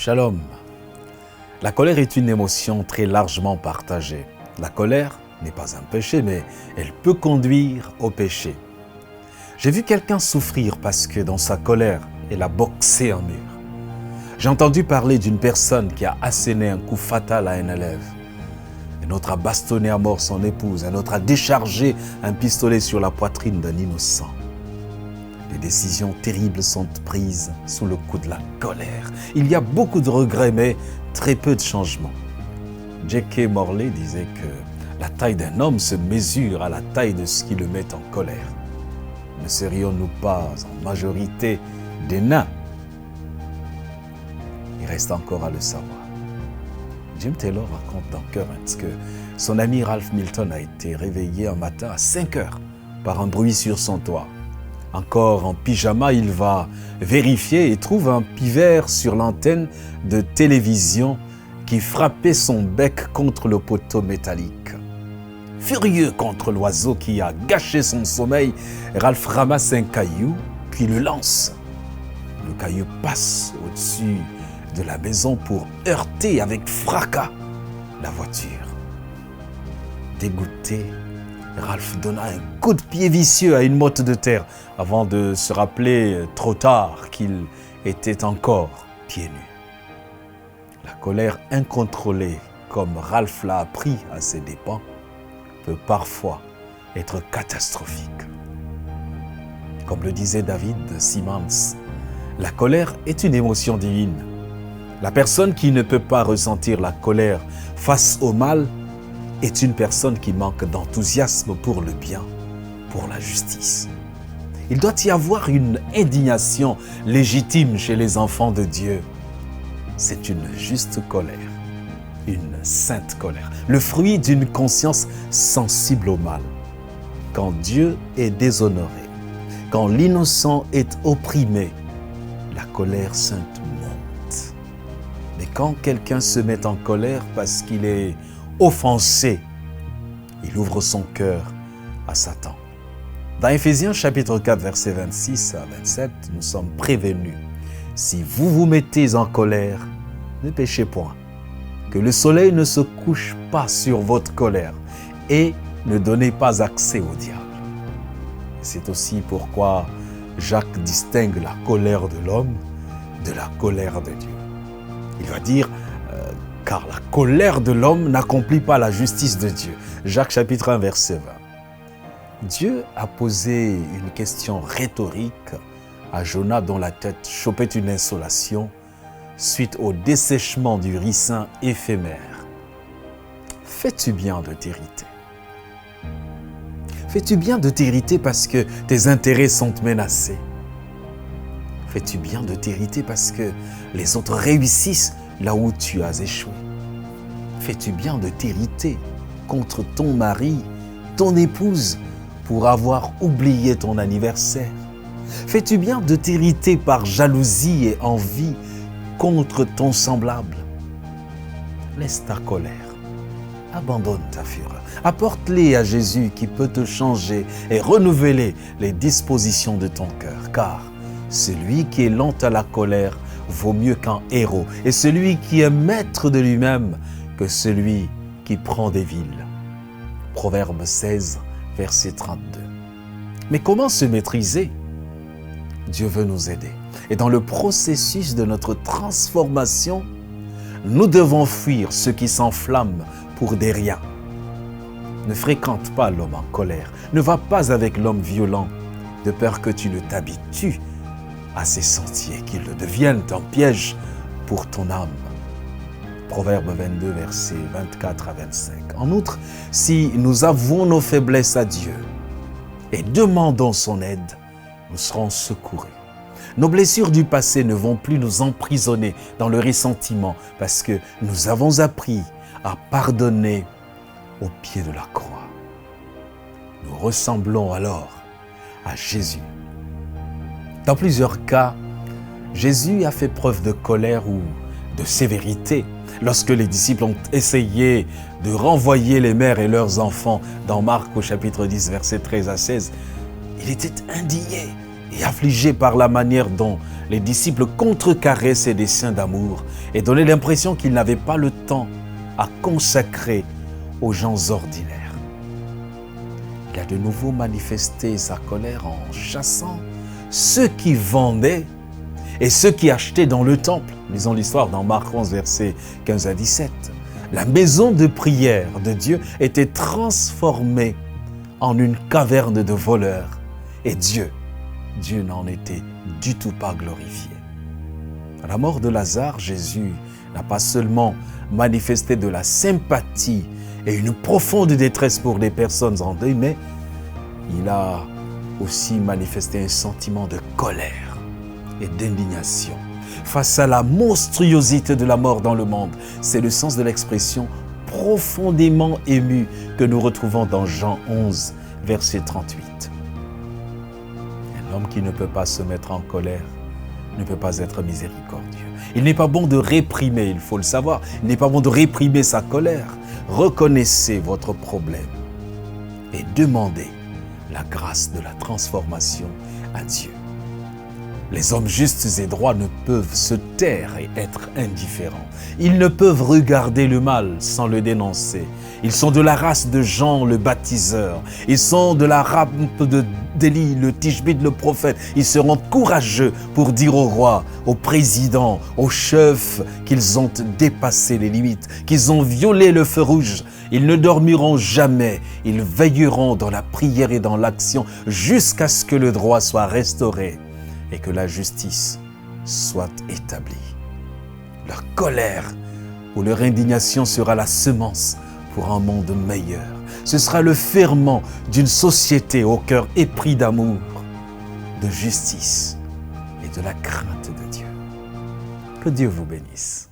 Shalom. La colère est une émotion très largement partagée. La colère n'est pas un péché, mais elle peut conduire au péché. J'ai vu quelqu'un souffrir parce que dans sa colère, elle a boxé un mur. J'ai entendu parler d'une personne qui a asséné un coup fatal à un élève. Un autre a bastonné à mort son épouse. Un autre a déchargé un pistolet sur la poitrine d'un innocent. Des décisions terribles sont prises sous le coup de la colère. Il y a beaucoup de regrets, mais très peu de changements. J.K. Morley disait que la taille d'un homme se mesure à la taille de ce qui le met en colère. Ne serions-nous pas en majorité des nains? Il reste encore à le savoir. Jim Taylor raconte dans Currents que son ami Ralph Milton a été réveillé un matin à 5 heures par un bruit sur son toit. Encore en pyjama, il va vérifier et trouve un pivert sur l'antenne de télévision qui frappait son bec contre le poteau métallique. Furieux contre l'oiseau qui a gâché son sommeil, Ralph ramasse un caillou puis le lance. Le caillou passe au-dessus de la maison pour heurter avec fracas la voiture. Dégoûté, Ralph donna un coup de pied vicieux à une motte de terre avant de se rappeler trop tard qu'il était encore pieds nus. La colère incontrôlée, comme Ralph l'a appris à ses dépens, peut parfois être catastrophique. Comme le disait David Simmons, la colère est une émotion divine. La personne qui ne peut pas ressentir la colère face au mal est une personne qui manque d'enthousiasme pour le bien, pour la justice. Il doit y avoir une indignation légitime chez les enfants de Dieu. C'est une juste colère, une sainte colère, le fruit d'une conscience sensible au mal. Quand Dieu est déshonoré, quand l'innocent est opprimé, la colère sainte monte. Mais quand quelqu'un se met en colère parce qu'il est offensé, il ouvre son cœur à Satan. Dans Éphésiens chapitre 4, versets 26 à 27, nous sommes prévenus. Si vous vous mettez en colère, ne péchez point. Que le soleil ne se couche pas sur votre colère et ne donnez pas accès au diable. C'est aussi pourquoi Jacques distingue la colère de l'homme de la colère de Dieu. Il va dire car la colère de l'homme n'accomplit pas la justice de Dieu. Jacques chapitre 1, verset 20. Dieu a posé une question rhétorique à Jonas dont la tête chopait une insolation suite au dessèchement du ricin éphémère. Fais-tu bien de t'irriter? Fais-tu bien de t'irriter parce que tes intérêts sont menacés? Fais-tu bien de t'irriter parce que les autres réussissent là où tu as échoué? Fais-tu bien de t'irriter contre ton mari, ton épouse, pour avoir oublié ton anniversaire? Fais-tu bien de t'irriter par jalousie et envie contre ton semblable? Laisse ta colère, abandonne ta fureur, apporte-les à Jésus qui peut te changer et renouveler les dispositions de ton cœur, car celui qui est lent à la colère vaut mieux qu'un héros, et celui qui est maître de lui-même que celui qui prend des villes. Proverbe 16, verset 32. Mais comment se maîtriser? Dieu veut nous aider. Et dans le processus de notre transformation, nous devons fuir ceux qui s'enflamment pour des riens. Ne fréquente pas l'homme en colère. Ne va pas avec l'homme violent, de peur que tu ne t'habitues à ses sentiers, qu'ils ne deviennent un piège pour ton âme. Proverbe 22, versets 24 à 25. En outre, si nous avouons nos faiblesses à Dieu et demandons son aide, nous serons secourus. Nos blessures du passé ne vont plus nous emprisonner dans le ressentiment parce que nous avons appris à pardonner au pied de la croix. Nous ressemblons alors à Jésus. Dans plusieurs cas, Jésus a fait preuve de colère ou de sévérité lorsque les disciples ont essayé de renvoyer les mères et leurs enfants dans Marc au chapitre 10, versets 13 à 16. Il était indigné et affligé par la manière dont les disciples contrecarraient ses desseins d'amour et donnaient l'impression qu'ils n'avaient pas le temps à consacrer aux gens ordinaires. Il a de nouveau manifesté sa colère en chassant ceux qui vendaient et ceux qui achetaient dans le temple. Lisons l'histoire dans Marc 11, versets 15 à 17. La maison de prière de Dieu était transformée en une caverne de voleurs. Et Dieu n'en était du tout pas glorifié. À la mort de Lazare, Jésus n'a pas seulement manifesté de la sympathie et une profonde détresse pour les personnes en deuil, mais il a aussi manifesté un sentiment de colère et d'indignation face à la monstruosité de la mort dans le monde. C'est le sens de l'expression profondément ému que nous retrouvons dans Jean 11, verset 38. Un homme qui ne peut pas se mettre en colère ne peut pas être miséricordieux. Il n'est pas bon de réprimer, il faut le savoir, il n'est pas bon de réprimer sa colère. Reconnaissez votre problème et demandez la grâce de la transformation à Dieu. Les hommes justes et droits ne peuvent se taire et être indifférents. Ils ne peuvent regarder le mal sans le dénoncer. Ils sont de la race de Jean le baptiseur. Ils sont de la rampe d'Élie, le Tishbite, le prophète. Ils seront courageux pour dire au roi, au président, aux chefs qu'ils ont dépassé les limites, qu'ils ont violé le feu rouge. Ils ne dormiront jamais. Ils veilleront dans la prière et dans l'action jusqu'à ce que le droit soit restauré et que la justice soit établie. Leur colère ou leur indignation sera la semence pour un monde meilleur. Ce sera le ferment d'une société au cœur épris d'amour, de justice et de la crainte de Dieu. Que Dieu vous bénisse.